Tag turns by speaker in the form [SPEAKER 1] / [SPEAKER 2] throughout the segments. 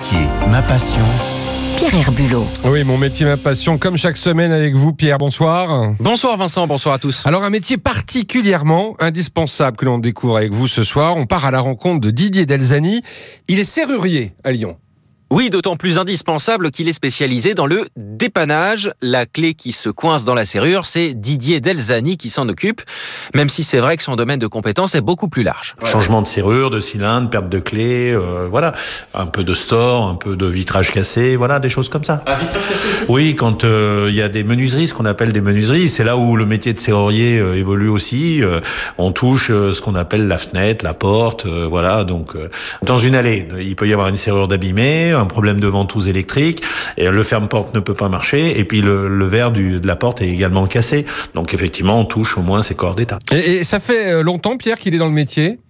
[SPEAKER 1] métier, ma passion.
[SPEAKER 2] Pierre Herbulot.
[SPEAKER 3] Oui, mon métier, ma passion, comme chaque semaine avec vous, Pierre, bonsoir.
[SPEAKER 4] Bonsoir Vincent, bonsoir à tous.
[SPEAKER 3] Alors, un métier particulièrement indispensable que l'on découvre avec vous ce soir. On part à la rencontre de Didier Delzani. Il est serrurier à Lyon.
[SPEAKER 4] Oui, d'autant plus indispensable qu'il est spécialisé dans le dépannage. La clé qui se coince dans la serrure, c'est Didier Delzani qui s'en occupe, même si c'est vrai que son domaine de compétence est beaucoup plus large.
[SPEAKER 5] Changement de serrure, de cylindre, perte de clé, voilà. Un peu de store, un peu de vitrage cassé, voilà, des choses comme ça.
[SPEAKER 4] Un vitrage cassé aussi ?
[SPEAKER 5] Oui, quand il y a des menuiseries, ce qu'on appelle des menuiseries, c'est là où le métier de serrurier évolue aussi. On touche ce qu'on appelle la fenêtre, la porte, voilà. Donc, dans une allée, il peut y avoir une serrure d'abîmé, un problème de ventouse électrique, et le ferme-porte ne peut pas marcher, et puis le verre de la porte est également cassé. Donc effectivement, on touche au moins ces corps d'état.
[SPEAKER 3] Et ça fait longtemps, Pierre, qu'il est dans le métier ?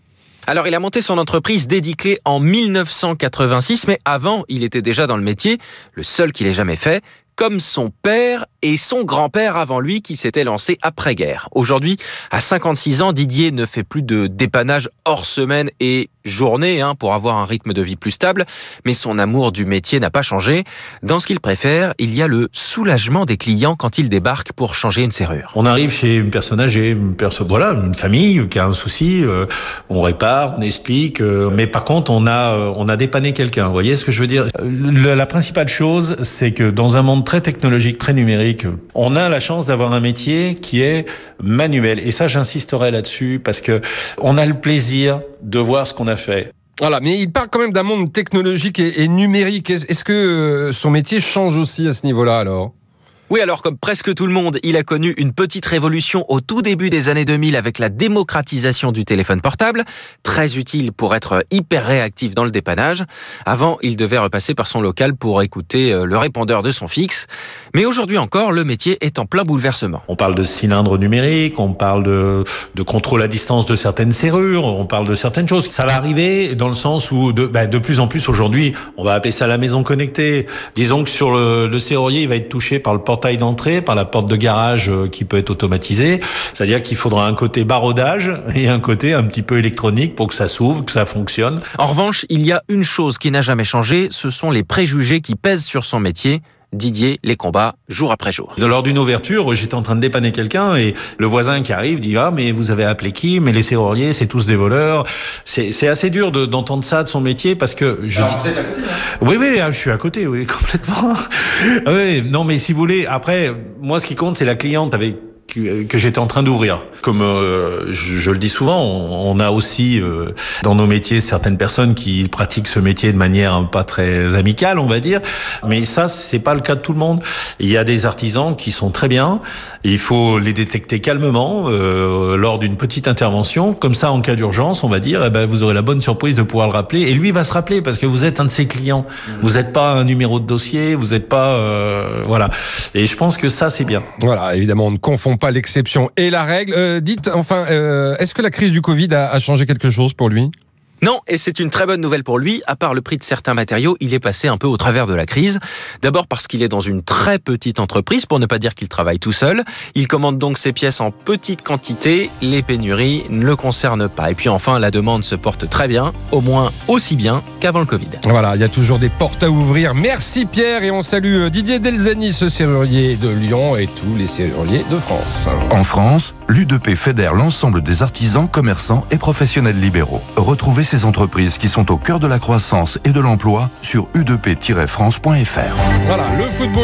[SPEAKER 4] Alors, il a monté son entreprise Dédiclé en 1986, mais avant, il était déjà dans le métier, le seul qu'il ait jamais fait, comme son père et son grand-père avant lui qui s'étaient lancés après-guerre. Aujourd'hui, à 56 ans, Didier ne fait plus de dépannage hors semaine et journée pour avoir un rythme de vie plus stable, mais son amour du métier n'a pas changé. Dans ce qu'il préfère, il y a le soulagement des clients quand ils débarquent pour changer une serrure.
[SPEAKER 5] On arrive chez une personne âgée, une famille qui a un souci, on répare, on explique, mais par contre on a dépanné quelqu'un. Vous voyez ce que je veux dire ? La principale chose, c'est que dans un monde très technologique, très numérique, on a la chance d'avoir un métier qui est manuel. Et ça, j'insisterai là-dessus parce que on a le plaisir de voir ce qu'on a fait.
[SPEAKER 3] Voilà, mais il parle quand même d'un monde technologique et numérique. Est-ce que son métier change aussi à ce niveau-là alors ?
[SPEAKER 4] Oui, alors comme presque tout le monde, il a connu une petite révolution au tout début des années 2000 avec la démocratisation du téléphone portable, très utile pour être hyper réactif dans le dépannage. Avant, il devait repasser par son local pour écouter le répondeur de son fixe. Mais aujourd'hui encore, le métier est en plein bouleversement.
[SPEAKER 5] On parle de cylindres numériques, on parle de contrôle à distance de certaines serrures, on parle de certaines choses. Ça va arriver dans le sens où de plus en plus aujourd'hui, on va appeler ça la maison connectée. Disons que sur le serrurier, il va être touché par le portail d'entrée, par la porte de garage qui peut être automatisée. C'est-à-dire qu'il faudra un côté barodage et un côté un petit peu électronique pour que ça s'ouvre, que ça fonctionne.
[SPEAKER 4] En revanche, il y a une chose qui n'a jamais changé, ce sont les préjugés qui pèsent sur son métier. Didier les combat jour après jour.
[SPEAKER 5] Lors d'une ouverture, j'étais en train de dépanner quelqu'un et le voisin qui arrive dit « Ah, mais vous avez appelé qui ? Mais les serruriers, c'est tous des voleurs. » C'est assez dur d'entendre ça de son métier parce que
[SPEAKER 4] Vous êtes à côté, hein ?
[SPEAKER 5] Oui, je suis à côté, oui, complètement. Oui, non, mais si vous voulez, après, moi, ce qui compte, c'est la cliente avec que j'étais en train d'ouvrir. Comme je le dis souvent, on a aussi dans nos métiers certaines personnes qui pratiquent ce métier de manière pas très amicale, on va dire. Mais ça, c'est pas le cas de tout le monde. Il y a des artisans qui sont très bien. Il faut les détecter calmement lors d'une petite intervention. Comme ça, en cas d'urgence, on va dire, vous aurez la bonne surprise de pouvoir le rappeler. Et lui va se rappeler parce que vous êtes un de ses clients. Vous n'êtes pas un numéro de dossier. Vous n'êtes pas voilà. Et je pense que ça, c'est bien.
[SPEAKER 3] Voilà, évidemment, on ne confond pas l'exception et la règle. Est-ce que la crise du Covid a changé quelque chose pour lui ?
[SPEAKER 4] Non, et c'est une très bonne nouvelle pour lui. À part le prix de certains matériaux, il est passé un peu au travers de la crise. D'abord parce qu'il est dans une très petite entreprise, pour ne pas dire qu'il travaille tout seul. Il commande donc ses pièces en petite quantité. Les pénuries ne le concernent pas. Et puis enfin, la demande se porte très bien, au moins aussi bien qu'avant le Covid.
[SPEAKER 3] Voilà, il y a toujours des portes à ouvrir. Merci Pierre, et on salue Didier Delzani, ce serrurier de Lyon et tous les serruriers de France.
[SPEAKER 1] En France, l'U2P fédère l'ensemble des artisans, commerçants et professionnels libéraux. Retrouvez ces entreprises qui sont au cœur de la croissance et de l'emploi sur u2p-france.fr.
[SPEAKER 3] Voilà, le football.